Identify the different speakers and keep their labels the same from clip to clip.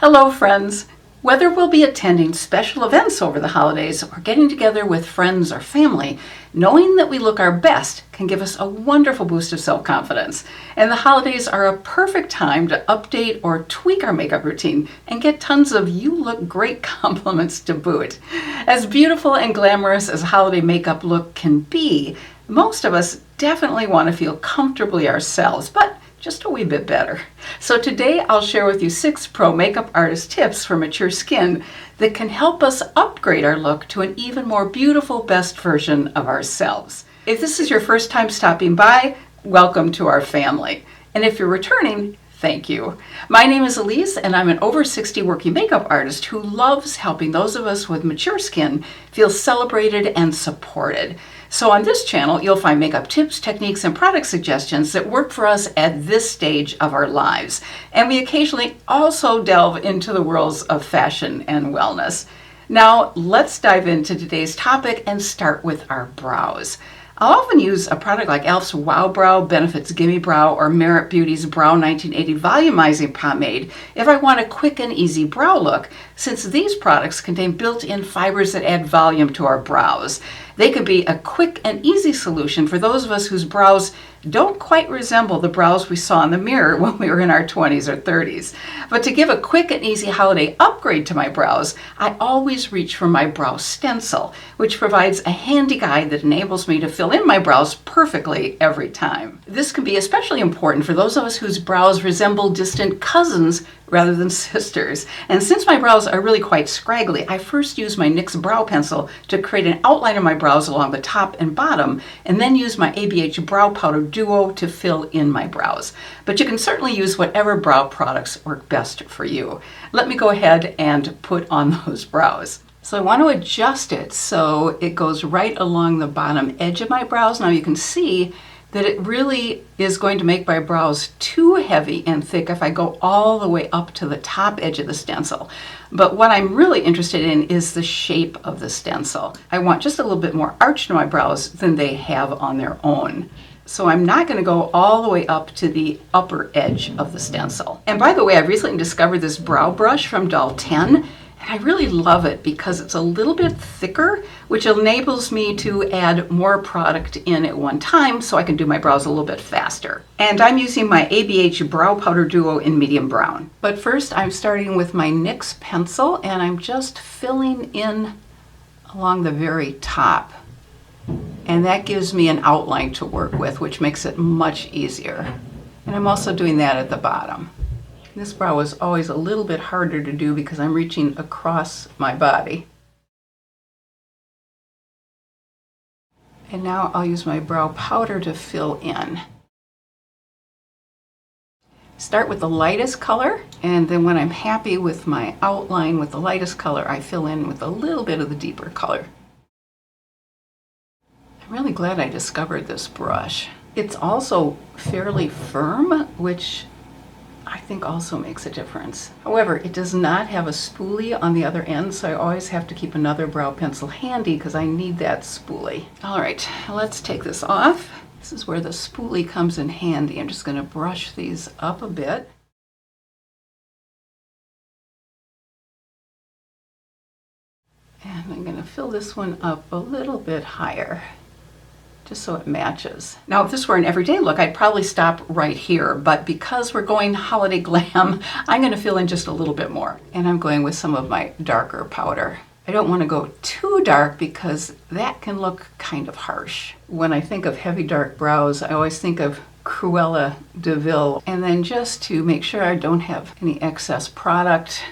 Speaker 1: Hello friends! Whether we'll be attending special events over the holidays or getting together with friends or family, knowing that we look our best can give us a wonderful boost of self-confidence. And the holidays are a perfect time to update or tweak our makeup routine and get tons of "you look great" compliments to boot. As beautiful and glamorous as holiday makeup look can be, most of us definitely want to feel comfortably ourselves, but just a wee bit better. So today I'll share with you 6 pro makeup artist tips for mature skin that can help us upgrade our look to an even more beautiful, best version of ourselves. If this is your first time stopping by, welcome to our family. And if you're returning, thank you. My name is Elise and I'm an over 60 working makeup artist who loves helping those of us with mature skin feel celebrated and supported. So on this channel, you'll find makeup tips, techniques, and product suggestions that work for us at this stage of our lives. And we occasionally also delve into the worlds of fashion and wellness. Now, let's dive into today's topic and start with our brows. I'll often use a product like e.l.f.'s Wow Brow, Benefit's Gimme Brow, or Merit Beauty's Brow 1980 Volumizing Pomade if I want a quick and easy brow look, since these products contain built-in fibers that add volume to our brows. They could be a quick and easy solution for those of us whose brows don't quite resemble the brows we saw in the mirror when we were in our 20s or 30s. But to give a quick and easy holiday upgrade to my brows, I always reach for my brow stencil, which provides a handy guide that enables me to fill in my brows perfectly every time. This can be especially important for those of us whose brows resemble distant cousins rather than sisters. And since my brows are really quite scraggly, I first use my NYX brow pencil to create an outline of my brows along the top and bottom, and then use my ABH Brow Powder Duo to fill in my brows. But you can certainly use whatever brow products work best for you. Let me go ahead and put on those brows. So I want to adjust it so it goes right along the bottom edge of my brows. Now you can see that it really is going to make my brows too heavy and thick if I go all the way up to the top edge of the stencil. But what I'm really interested in is the shape of the stencil. I want just a little bit more arch to my brows than they have on their own. So I'm not going to go all the way up to the upper edge of the stencil. And by the way, I've recently discovered this brow brush from Doll 10. And I really love it because it's a little bit thicker, which enables me to add more product in at one time so I can do my brows a little bit faster. And I'm using my ABH Brow Powder Duo in medium brown. But first I'm starting with my NYX pencil and I'm just filling in along the very top. And that gives me an outline to work with, which makes it much easier. And I'm also doing that at the bottom. This brow is always a little bit harder to do because I'm reaching across my body. And now I'll use my brow powder to fill in. Start with the lightest color, and then when I'm happy with my outline with the lightest color, I fill in with a little bit of the deeper color. I'm really glad I discovered this brush. It's also fairly firm, which I think also makes a difference. However, it does not have a spoolie on the other end, so I always have to keep another brow pencil handy because I need that spoolie. All right, let's take this off. This is where the spoolie comes in handy. I'm just going to brush these up a bit. And I'm going to fill this one up a little bit higher, just so it matches. Now, if this were an everyday look, I'd probably stop right here, but because we're going holiday glam, I'm gonna fill in just a little bit more. And I'm going with some of my darker powder. I don't wanna go too dark because that can look kind of harsh. When I think of heavy dark brows, I always think of Cruella de Vil. And then just to make sure I don't have any excess product,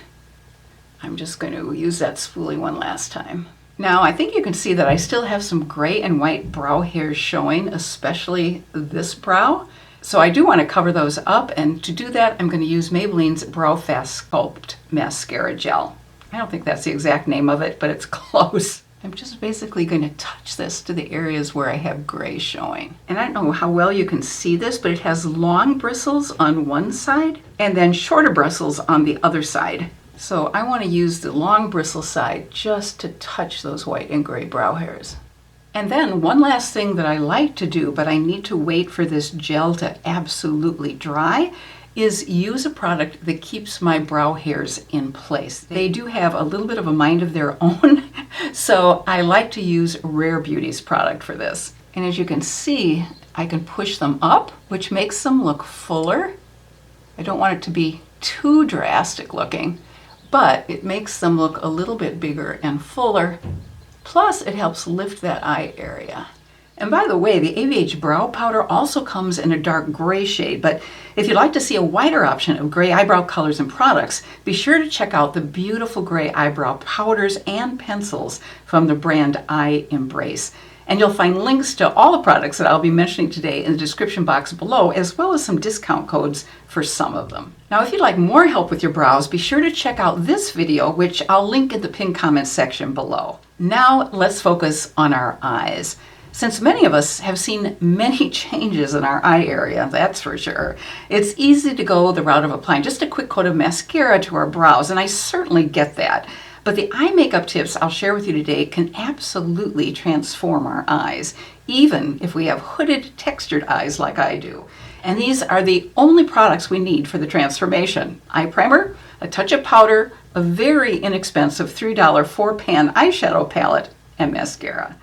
Speaker 1: I'm just gonna use that spoolie one last time. Now, I think you can see that I still have some gray and white brow hairs showing, especially this brow. So I do want to cover those up, and to do that, I'm going to use Maybelline's Brow Fast Sculpt Mascara Gel. I don't think that's the exact name of it, but it's close. I'm just basically going to touch this to the areas where I have gray showing. And I don't know how well you can see this, but it has long bristles on one side and then shorter bristles on the other side. So I want to use the long bristle side just to touch those white and gray brow hairs. And then one last thing that I like to do, but I need to wait for this gel to absolutely dry, is use a product that keeps my brow hairs in place. They do have a little bit of a mind of their own, so I like to use Rare Beauty's product for this. And as you can see, I can push them up, which makes them look fuller. I don't want it to be too drastic looking, but it makes them look a little bit bigger and fuller. Plus, it helps lift that eye area. And by the way, the ABH Brow Powder also comes in a dark gray shade, but if you'd like to see a wider option of gray eyebrow colors and products, be sure to check out the beautiful gray eyebrow powders and pencils from the brand I Embrace. And you'll find links to all the products that I'll be mentioning today in the description box below, as well as some discount codes for some of them. Now, if you'd like more help with your brows, be sure to check out this video, which I'll link in the pinned comments section below. Now, let's focus on our eyes. Since many of us have seen many changes in our eye area, that's for sure, it's easy to go the route of applying just a quick coat of mascara to our brows, and I certainly get that. But the eye makeup tips I'll share with you today can absolutely transform our eyes, even if we have hooded, textured eyes like I do. And these are the only products we need for the transformation. Eye primer, a touch of powder, a very inexpensive $3 4-pan eyeshadow palette, and mascara.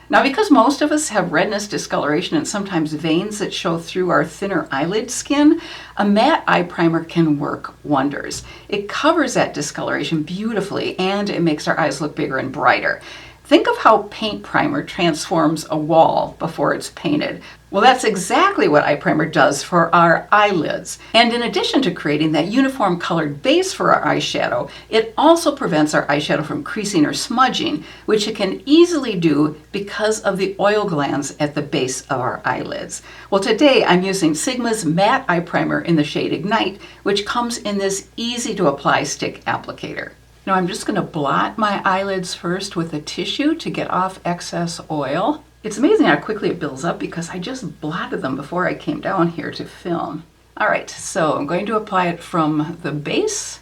Speaker 1: Now, because most of us have redness, discoloration, and sometimes veins that show through our thinner eyelid skin, a matte eye primer can work wonders. It covers that discoloration beautifully, and it makes our eyes look bigger and brighter. Think of how paint primer transforms a wall before it's painted. Well, that's exactly what eye primer does for our eyelids. And in addition to creating that uniform colored base for our eyeshadow, it also prevents our eyeshadow from creasing or smudging, which it can easily do because of the oil glands at the base of our eyelids. Well, today I'm using Sigma's matte eye primer in the shade Ignite, which comes in this easy to apply stick applicator. Now I'm just going to blot my eyelids first with a tissue to get off excess oil. It's amazing how quickly it builds up because I just blotted them before I came down here to film. All right, so I'm going to apply it from the base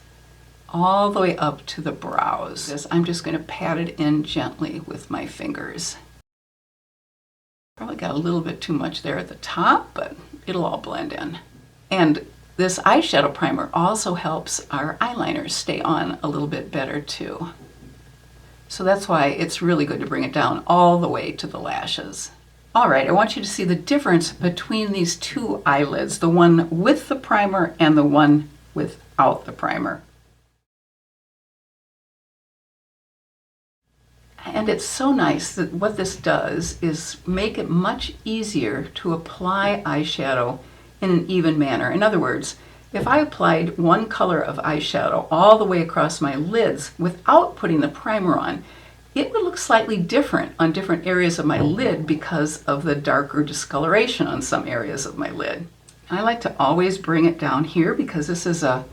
Speaker 1: all the way up to the brows. I'm just going to pat it in gently with my fingers. Probably got a little bit too much there at the top, but it'll all blend in. And this eyeshadow primer also helps our eyeliners stay on a little bit better too. So that's why it's really good to bring it down all the way to the lashes. All right, I want you to see the difference between these two eyelids, the one with the primer and the one without the primer. And it's so nice that what this does is make it much easier to apply eyeshadow in an even manner. In other words, if I applied one color of eyeshadow all the way across my lids without putting the primer on, it would look slightly different on different areas of my lid because of the darker discoloration on some areas of my lid. I like to always bring it down here because this is a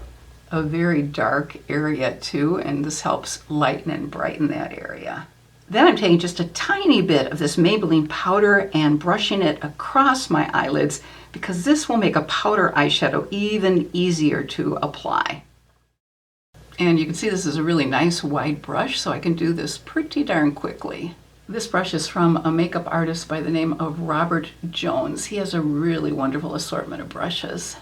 Speaker 1: very dark area too, and this helps lighten and brighten that area. Then I'm taking just a tiny bit of this Maybelline powder and brushing it across my eyelids because this will make a powder eyeshadow even easier to apply. And you can see this is a really nice wide brush, so I can do this pretty darn quickly. This brush is from a makeup artist by the name of Robert Jones. He has a really wonderful assortment of brushes.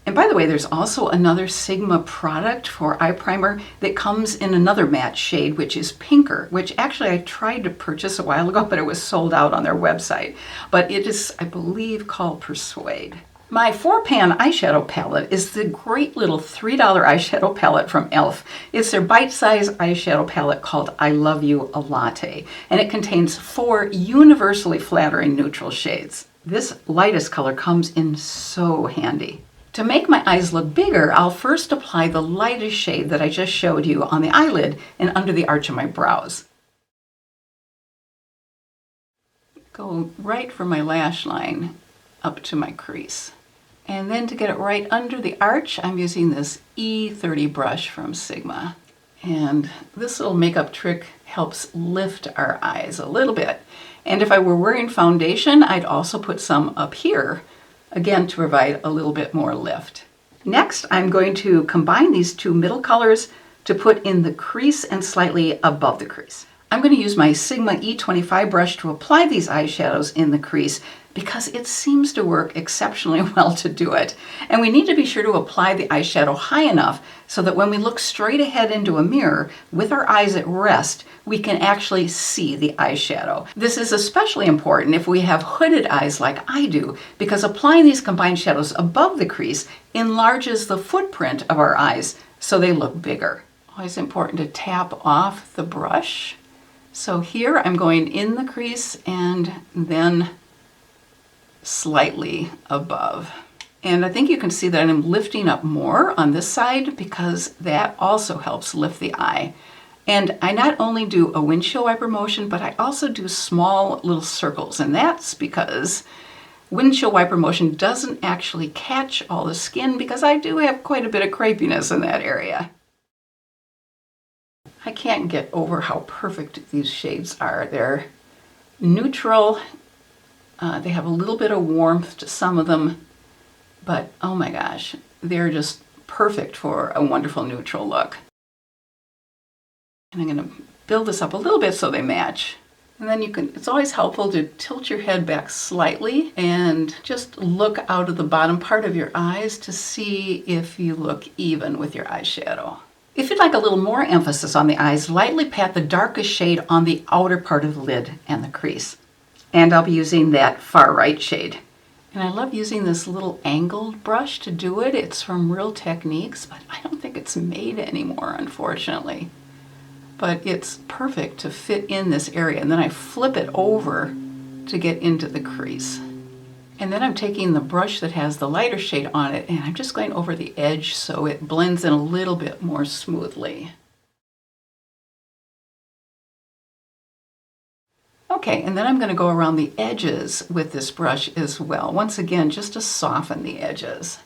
Speaker 1: And by the way, there's also another Sigma product for eye primer that comes in another matte shade, which is pinker, which actually I tried to purchase a while ago, but it was sold out on their website. But it is, I believe, called Persuade. My 4-pan eyeshadow palette is the great little $3 eyeshadow palette from e.l.f. It's their bite-sized eyeshadow palette called I Love You a Latte, and it contains 4 universally flattering neutral shades. This lightest color comes in so handy. To make my eyes look bigger, I'll first apply the lightest shade that I just showed you on the eyelid and under the arch of my brows. Go right from my lash line up to my crease. And then to get it right under the arch, I'm using this E30 brush from Sigma. And this little makeup trick helps lift our eyes a little bit. And if I were wearing foundation, I'd also put some up here, again to provide a little bit more lift. Next, I'm going to combine these two middle colors to put in the crease and slightly above the crease. I'm going to use my Sigma E25 brush to apply these eyeshadows in the crease, because it seems to work exceptionally well to do it. And we need to be sure to apply the eyeshadow high enough so that when we look straight ahead into a mirror with our eyes at rest, we can actually see the eyeshadow. This is especially important if we have hooded eyes like I do, because applying these combined shadows above the crease enlarges the footprint of our eyes so they look bigger. Always important to tap off the brush. So here I'm going in the crease and then slightly above. And I think you can see that I'm lifting up more on this side because that also helps lift the eye. And I not only do a windshield wiper motion, but I also do small little circles. And that's because windshield wiper motion doesn't actually catch all the skin because I do have quite a bit of crepiness in that area. I can't get over how perfect these shades are. They're neutral. They have a little bit of warmth to some of them, but oh my gosh, they're just perfect for a wonderful neutral look. And I'm going to build this up a little bit so they match. And then it's always helpful to tilt your head back slightly and just look out of the bottom part of your eyes to see if you look even with your eyeshadow. If you'd like a little more emphasis on the eyes, lightly pat the darkest shade on the outer part of the lid and the crease. And I'll be using that far right shade. And I love using this little angled brush to do it. It's from Real Techniques, but I don't think it's made anymore, unfortunately. But it's perfect to fit in this area. And then I flip it over to get into the crease. And then I'm taking the brush that has the lighter shade on it and I'm just going over the edge so it blends in a little bit more smoothly. Okay, and then I'm going to go around the edges with this brush as well. Once again, just to soften the edges.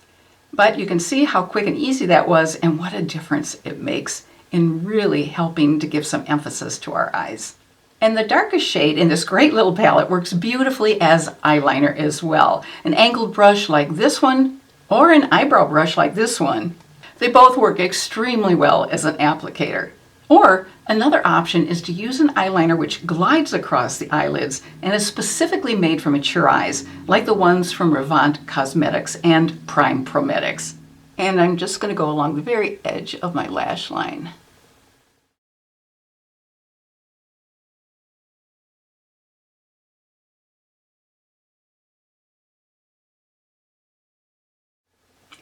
Speaker 1: But you can see how quick and easy that was and what a difference it makes in really helping to give some emphasis to our eyes. And the darkest shade in this great little palette works beautifully as eyeliner as well. An angled brush like this one or an eyebrow brush like this one, they both work extremely well as an applicator. Or another option is to use an eyeliner which glides across the eyelids and is specifically made for mature eyes, like the ones from Revant Cosmetics and Prime Prometics. And I'm just going to go along the very edge of my lash line.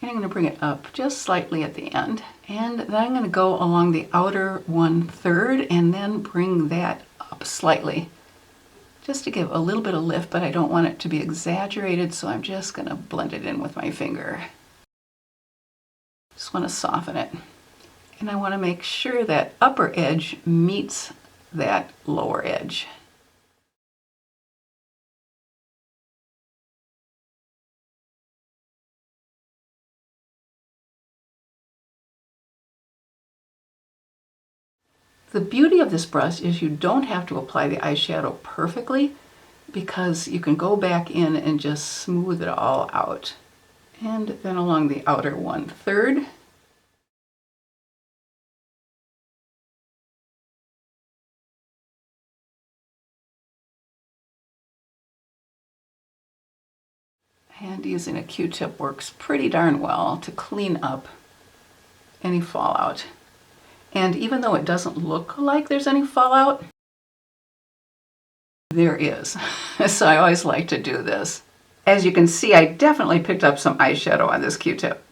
Speaker 1: And I'm going to bring it up just slightly at the end. And then I'm going to go along the outer 1/3 and then bring that up slightly. Just to give a little bit of lift, but I don't want it to be exaggerated, so I'm just going to blend it in with my finger. Just want to soften it. And I want to make sure that upper edge meets that lower edge. The beauty of this brush is you don't have to apply the eyeshadow perfectly because you can go back in and just smooth it all out. And then along the outer 1/3. And using a Q-tip works pretty darn well to clean up any fallout. And even though it doesn't look like there's any fallout, there is. So I always like to do this. As you can see, I definitely picked up some eyeshadow on this Q-tip.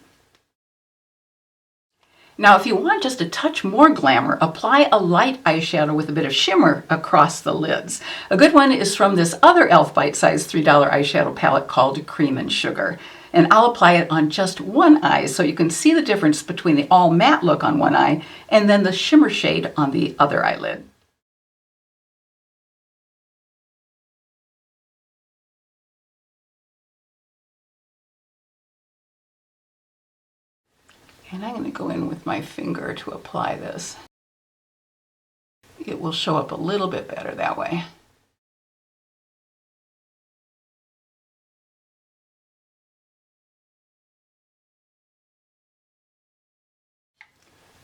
Speaker 1: Now, if you want just a touch more glamour, apply a light eyeshadow with a bit of shimmer across the lids. A good one is from this other e.l.f. bite-sized $3 eyeshadow palette called Cream and Sugar. And I'll apply it on just one eye so you can see the difference between the all matte look on one eye and then the shimmer shade on the other eyelid. And I'm going to go in with my finger to apply this. It will show up a little bit better that way.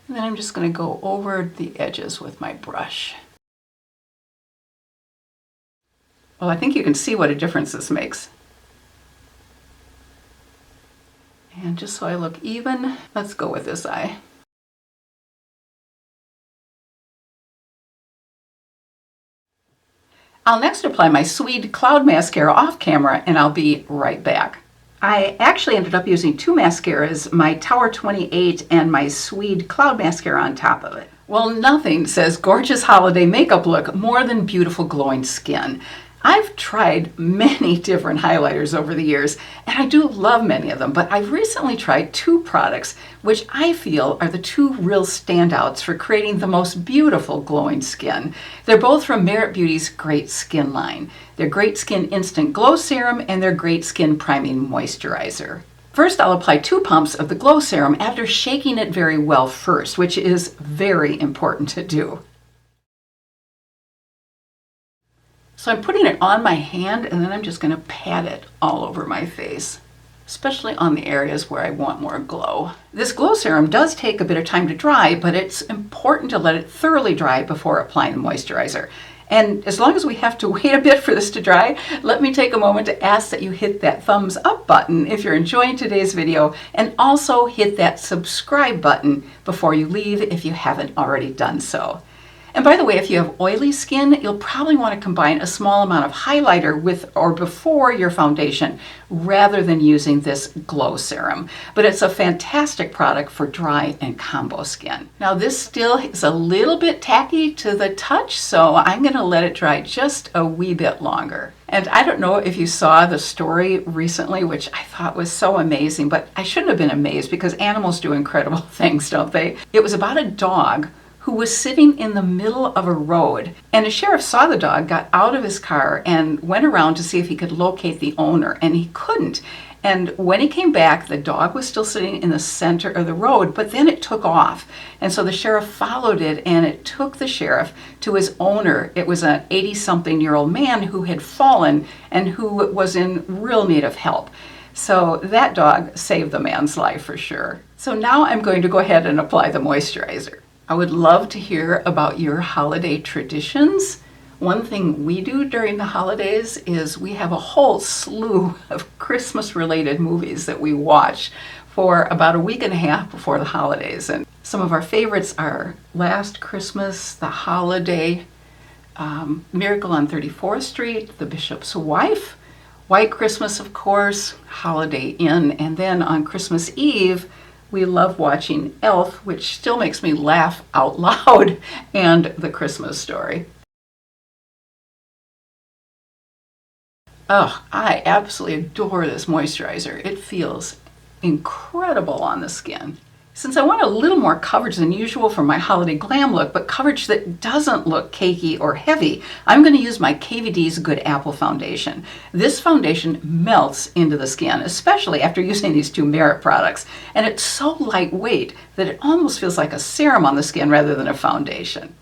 Speaker 1: And then I'm just going to go over the edges with my brush. Well, I think you can see what a difference this makes. And just so I look even, let's go with this eye. I'll next apply my Sweed Cloud Mascara off camera, and I'll be right back. I actually ended up using two mascaras, my Tower 28 and my Sweed Cloud Mascara on top of it. Well, nothing says gorgeous holiday makeup look more than beautiful glowing skin. I've tried many different highlighters over the years, and I do love many of them, but I've recently tried two products which I feel are the two real standouts for creating the most beautiful glowing skin. They're both from Merit Beauty's Great Skin line. Their Great Skin Instant Glow Serum and their Great Skin Priming Moisturizer. First, I'll apply 2 pumps of the Glow Serum after shaking it very well first, which is very important to do. So I'm putting it on my hand, and then I'm just going to pat it all over my face, especially on the areas where I want more glow. This Glow Serum does take a bit of time to dry, but it's important to let it thoroughly dry before applying the moisturizer. And as long as we have to wait a bit for this to dry, let me take a moment to ask that you hit that thumbs up button if you're enjoying today's video, and also hit that subscribe button before you leave if you haven't already done so. And by the way, if you have oily skin, you'll probably want to combine a small amount of highlighter with or before your foundation rather than using this Glow Serum. But it's a fantastic product for dry and combo skin. Now this still is a little bit tacky to the touch, so I'm going to let it dry just a wee bit longer. And I don't know if you saw the story recently, which I thought was so amazing, but I shouldn't have been amazed because animals do incredible things, don't they? It was about a dog who was sitting in the middle of a road, and a sheriff saw the dog, got out of his car, and went around to see if he could locate the owner, and he couldn't. And when he came back, the dog was still sitting in the center of the road, but then it took off. And so the sheriff followed it, and it took the sheriff to his owner. It was an 80-something-year-old man who had fallen and who was in real need of help. So that dog saved the man's life for sure. So now I'm going to go ahead and apply the moisturizer. I would love to hear about your holiday traditions. One thing we do during the holidays is we have a whole slew of Christmas-related movies that we watch for about a week and a half before the holidays. And some of our favorites are Last Christmas, The Holiday, Miracle on 34th Street, The Bishop's Wife, White Christmas, of course, Holiday Inn, and then on Christmas Eve, we love watching Elf, which still makes me laugh out loud, and The Christmas Story. Oh, I absolutely adore this moisturizer. It feels incredible on the skin. Since I want a little more coverage than usual for my holiday glam look, but coverage that doesn't look cakey or heavy, I'm going to use my KVD's Good Apple foundation. This foundation melts into the skin, especially after using these two Merit products, and it's so lightweight that it almost feels like a serum on the skin rather than a foundation.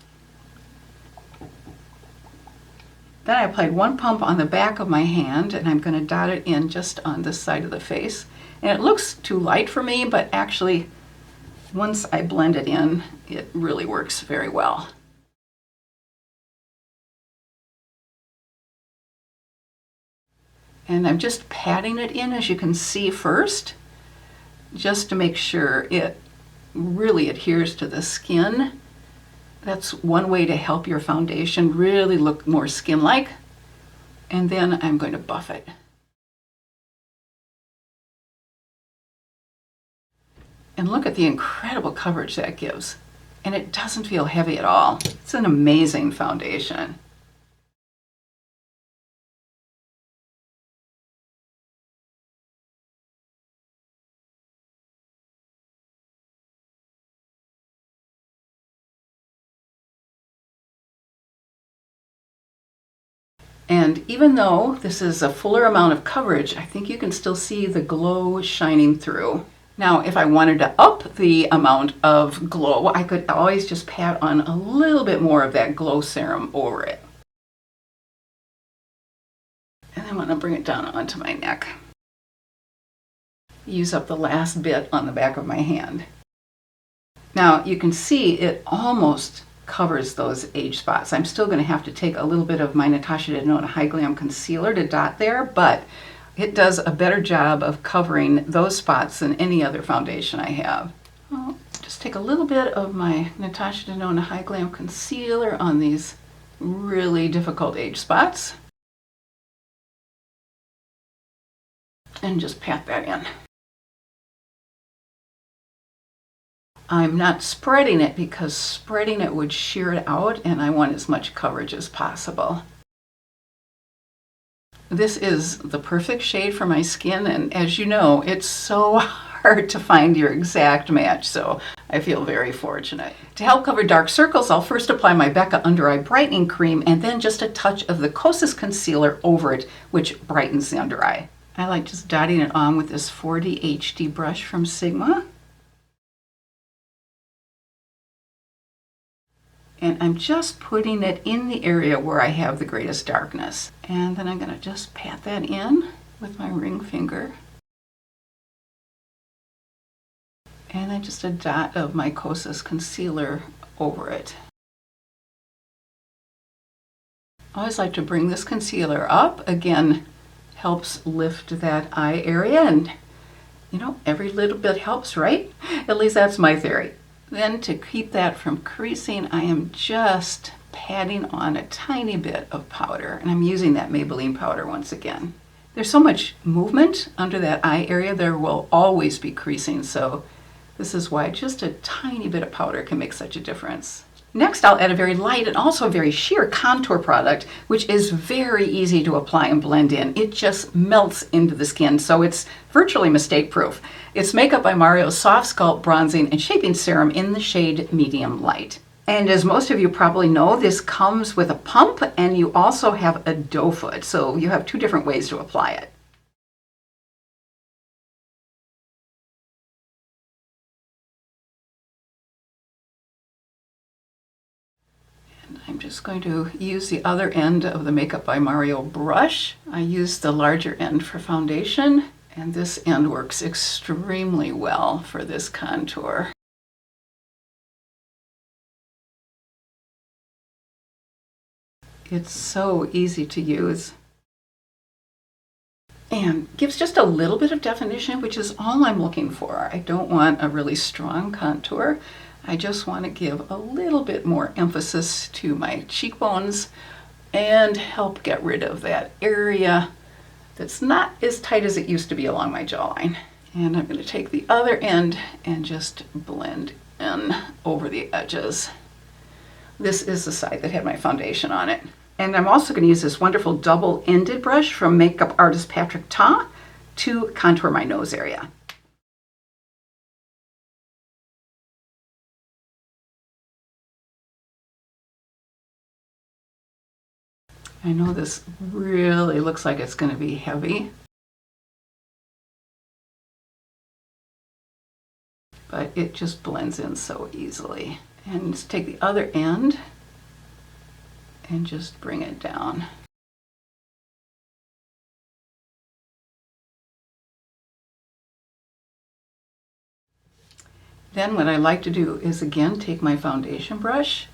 Speaker 1: Then I applied 1 pump on the back of my hand, and I'm going to dot it in just on this side of the face. And it looks too light for me, but actually, once I blend it in, it really works very well. And I'm just patting it in, as you can see first, just to make sure it really adheres to the skin. That's one way to help your foundation really look more skin-like. And then I'm going to buff it. And look at the incredible coverage that gives. And it doesn't feel heavy at all. It's an amazing foundation. And even though this is a fuller amount of coverage, I think you can still see the glow shining through. Now, if I wanted to up the amount of glow, I could always just pat on a little bit more of that Glow Serum over it. And then I'm going to bring it down onto my neck. Use up the last bit on the back of my hand. Now, you can see it almost covers those age spots. I'm still going to have to take a little bit of my Natasha Denona High Glam Concealer to dot there, but It does a better job of covering those spots than any other foundation I have. I'll just take a little bit of my Natasha Denona High Glam Concealer on these really difficult age spots. And just pat that in. I'm not spreading it because spreading it would shear it out, and I want as much coverage as possible. This is the perfect shade for my skin, and as you know, it's so hard to find your exact match, so I feel very fortunate. To help cover dark circles, I'll first apply my Becca Under Eye Brightening Cream and then just a touch of the Kosas Concealer over it, which brightens the under eye. I like just dotting it on with this 4D HD brush from Sigma. And I'm just putting it in the area where I have the greatest darkness. And then I'm going to just pat that in with my ring finger. And then just a dot of my Kosas Concealer over it. I always like to bring this concealer up. Again, helps lift that eye area, and you know, every little bit helps, right? At least that's my theory. Then to keep that from creasing, I am just patting on a tiny bit of powder, and I'm using that Maybelline powder once again. There's so much movement under that eye area, there will always be creasing, so this is why just a tiny bit of powder can make such a difference. Next, I'll add a very light and also very sheer contour product, which is very easy to apply and blend in. It just melts into the skin, so it's virtually mistake-proof. It's Makeup by Mario's Soft Sculpt Bronzing and Shaping Serum in the shade Medium Light. And as most of you probably know, this comes with a pump, and you also have a doe foot, so you have two different ways to apply it. I'm just going to use the other end of the Makeup by Mario brush. I used the larger end for foundation, and this end works extremely well for this contour. It's so easy to use and gives just a little bit of definition, which is all I'm looking for. I don't want a really strong contour. I just want to give a little bit more emphasis to my cheekbones and help get rid of that area that's not as tight as it used to be along my jawline. And I'm going to take the other end and just blend in over the edges. This is the side that had my foundation on it. And I'm also going to use this wonderful double-ended brush from makeup artist Patrick Ta to contour my nose area. I know this really looks like it's going to be heavy, but it just blends in so easily. And just take the other end and just bring it down. Then what I like to do is again take my foundation brush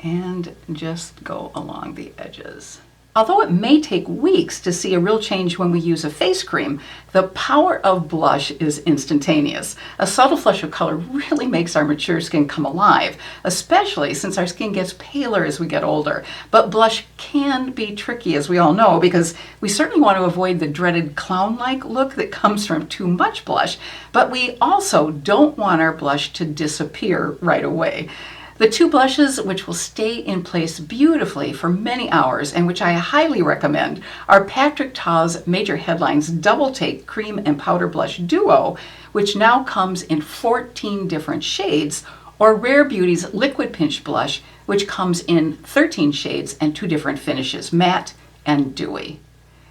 Speaker 1: and just go along the edges. Although it may take weeks to see a real change when we use a face cream, the power of blush is instantaneous. A subtle flush of color really makes our mature skin come alive, especially since our skin gets paler as we get older. But blush can be tricky, as we all know, because we certainly want to avoid the dreaded clown-like look that comes from too much blush, but we also don't want our blush to disappear right away. The two blushes which will stay in place beautifully for many hours and which I highly recommend are Patrick Ta's Major Headlines Double Take Cream and Powder Blush Duo, which now comes in 14 different shades, or Rare Beauty's Liquid Pinch Blush, which comes in 13 shades and two different finishes, matte and dewy.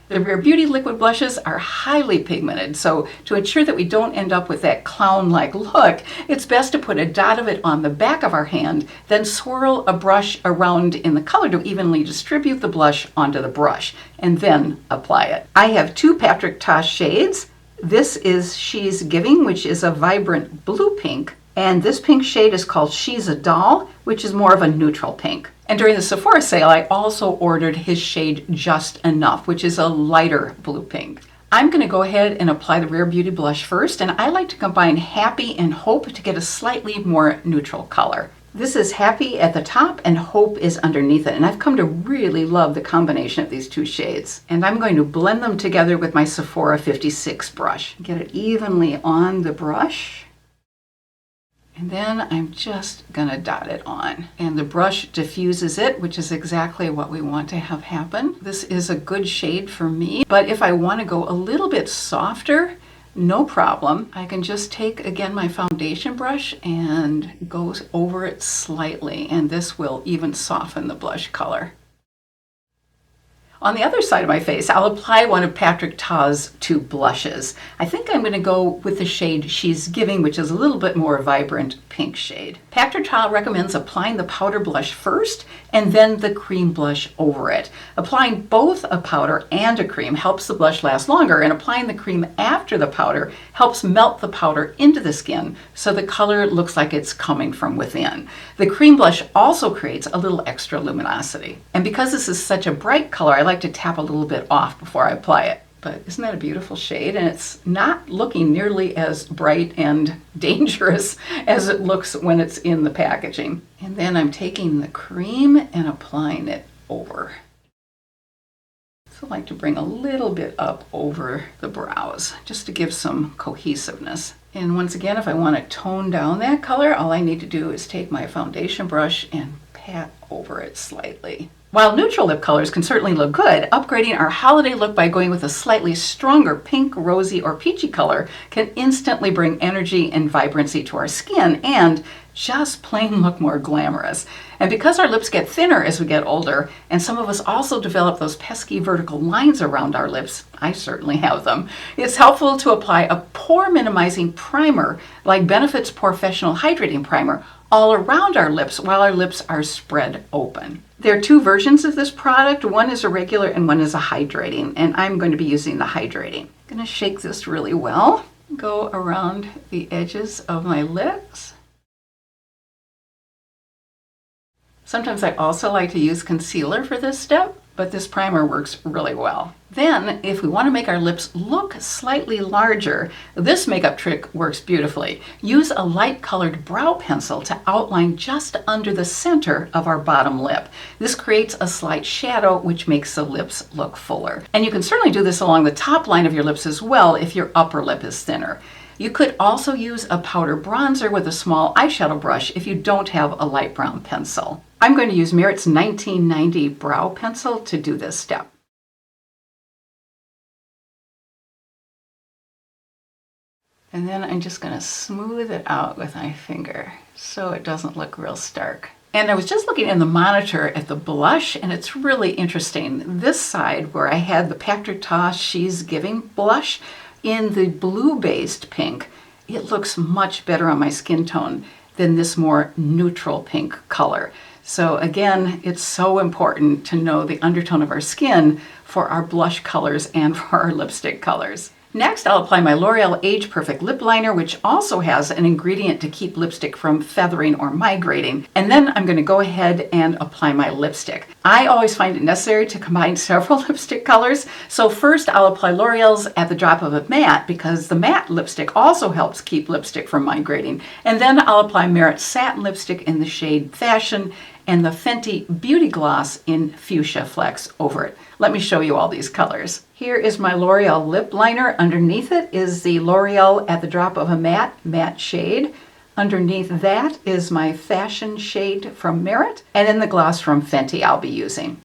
Speaker 1: The Rare Beauty liquid blushes are highly pigmented, so to ensure that we don't end up with that clown-like look, it's best to put a dot of it on the back of our hand, then swirl a brush around in the color to evenly distribute the blush onto the brush, and then apply it. I have two Patrick Ta shades. This is She's Giving, which is a vibrant blue pink, and this pink shade is called She's a Doll, which is more of a neutral pink. And during the Sephora sale, I also ordered his shade Just Enough, which is a lighter blue pink. I'm going to go ahead and apply the Rare Beauty blush first, and I like to combine Happy and Hope to get a slightly more neutral color. This is Happy at the top and Hope is underneath it, and I've come to really love the combination of these two shades. And I'm going to blend them together with my Sephora 56 brush. Get it evenly on the brush. And then I'm just gonna dot it on. And the brush diffuses it, which is exactly what we want to have happen. This is a good shade for me, but if I want to go a little bit softer, no problem. I can just take, again, my foundation brush and go over it slightly, and this will even soften the blush color. On the other side of my face, I'll apply one of Patrick Ta's two blushes. I think I'm going to go with the shade She's Giving, which is a little bit more vibrant pink shade. Patrick Ta recommends applying the powder blush first and then the cream blush over it. Applying both a powder and a cream helps the blush last longer, and applying the cream after the powder helps melt the powder into the skin so the color looks like it's coming from within. The cream blush also creates a little extra luminosity. And because this is such a bright color, I like to tap a little bit off before I apply it. But isn't that a beautiful shade? And it's not looking nearly as bright and dangerous as it looks when it's in the packaging. And then I'm taking the cream and applying it over. So I like to bring a little bit up over the brows just to give some cohesiveness. And once again, if I want to tone down that color, all I need to do is take my foundation brush and pat over it slightly. While neutral lip colors can certainly look good, upgrading our holiday look by going with a slightly stronger pink, rosy, or peachy color can instantly bring energy and vibrancy to our skin and just plain look more glamorous. And because our lips get thinner as we get older, and some of us also develop those pesky vertical lines around our lips, I certainly have them, it's helpful to apply a pore minimizing primer like Benefit's Professional Hydrating Primer all around our lips while our lips are spread open. There are two versions of this product. One is a regular and one is a hydrating, and I'm going to be using the hydrating. I'm going to shake this really well, go around the edges of my lips. Sometimes I also like to use concealer for this step, but this primer works really well. Then, if we want to make our lips look slightly larger, this makeup trick works beautifully. Use a light colored brow pencil to outline just under the center of our bottom lip. This creates a slight shadow, which makes the lips look fuller. And you can certainly do this along the top line of your lips as well if your upper lip is thinner. You could also use a powder bronzer with a small eyeshadow brush if you don't have a light brown pencil. I'm going to use Merit's 1990 brow pencil to do this step. And then I'm just going to smooth it out with my finger so it doesn't look real stark. And I was just looking in the monitor at the blush, and it's really interesting. This side where I had the Patrick Ta She's Giving blush in the blue-based pink, it looks much better on my skin tone than this more neutral pink color. So again, it's so important to know the undertone of our skin for our blush colors and for our lipstick colors. Next, I'll apply my L'Oreal Age Perfect Lip Liner, which also has an ingredient to keep lipstick from feathering or migrating. And then I'm going to go ahead and apply my lipstick. I always find it necessary to combine several lipstick colors. So first I'll apply L'Oreal's At the Drop of a Matte, because the matte lipstick also helps keep lipstick from migrating. And then I'll apply Merit's Satin Lipstick in the shade Fashion and the Fenty Beauty Gloss in Fuchsia Flex over it. Let me show you all these colors. Here is my L'Oreal lip liner. Underneath it is the L'Oreal At the Drop of a matte shade. Underneath that is my Fashion shade from Merit, and then the gloss from Fenty I'll be using.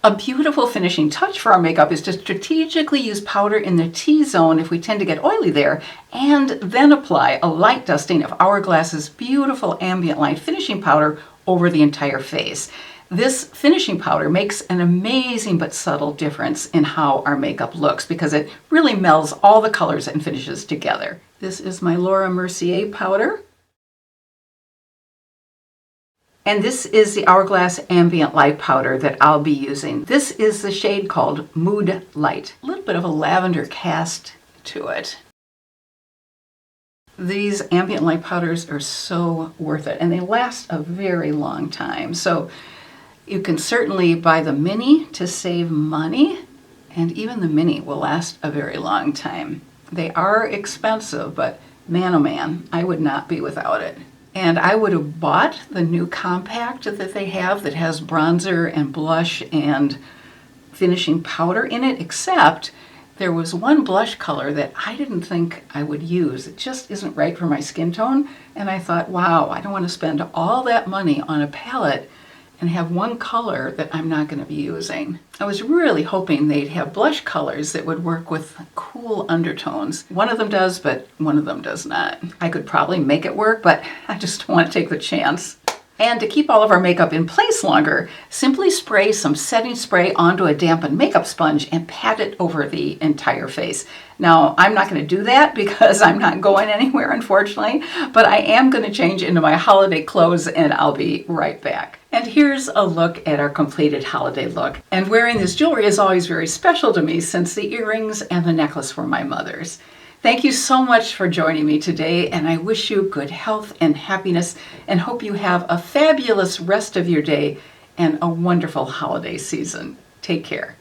Speaker 1: A beautiful finishing touch for our makeup is to strategically use powder in the T-zone if we tend to get oily there, and then apply a light dusting of Hourglass's beautiful ambient light finishing powder over the entire face. This finishing powder makes an amazing but subtle difference in how our makeup looks because it really melds all the colors and finishes together. This is my Laura Mercier powder. And this is the Hourglass Ambient Light Powder that I'll be using. This is the shade called Mood Light. A little bit of a lavender cast to it. These ambient light powders are so worth it, and they last a very long time. So you can certainly buy the mini to save money, and even the mini will last a very long time. They are expensive, but man oh man, I would not be without it. And I would have bought the new compact that they have that has bronzer and blush and finishing powder in it, except there was one blush color that I didn't think I would use. It just isn't right for my skin tone. And I thought, wow, I don't want to spend all that money on a palette and have one color that I'm not going to be using. I was really hoping they'd have blush colors that would work with cool undertones. One of them does, but one of them does not. I could probably make it work, but I just don't want to take the chance. And to keep all of our makeup in place longer, simply spray some setting spray onto a dampened makeup sponge and pat it over the entire face. Now, I'm not going to do that because I'm not going anywhere, unfortunately, but I am going to change into my holiday clothes and I'll be right back. And here's a look at our completed holiday look. And wearing this jewelry is always very special to me since the earrings and the necklace were my mother's. Thank you so much for joining me today, and I wish you good health and happiness and hope you have a fabulous rest of your day and a wonderful holiday season. Take care.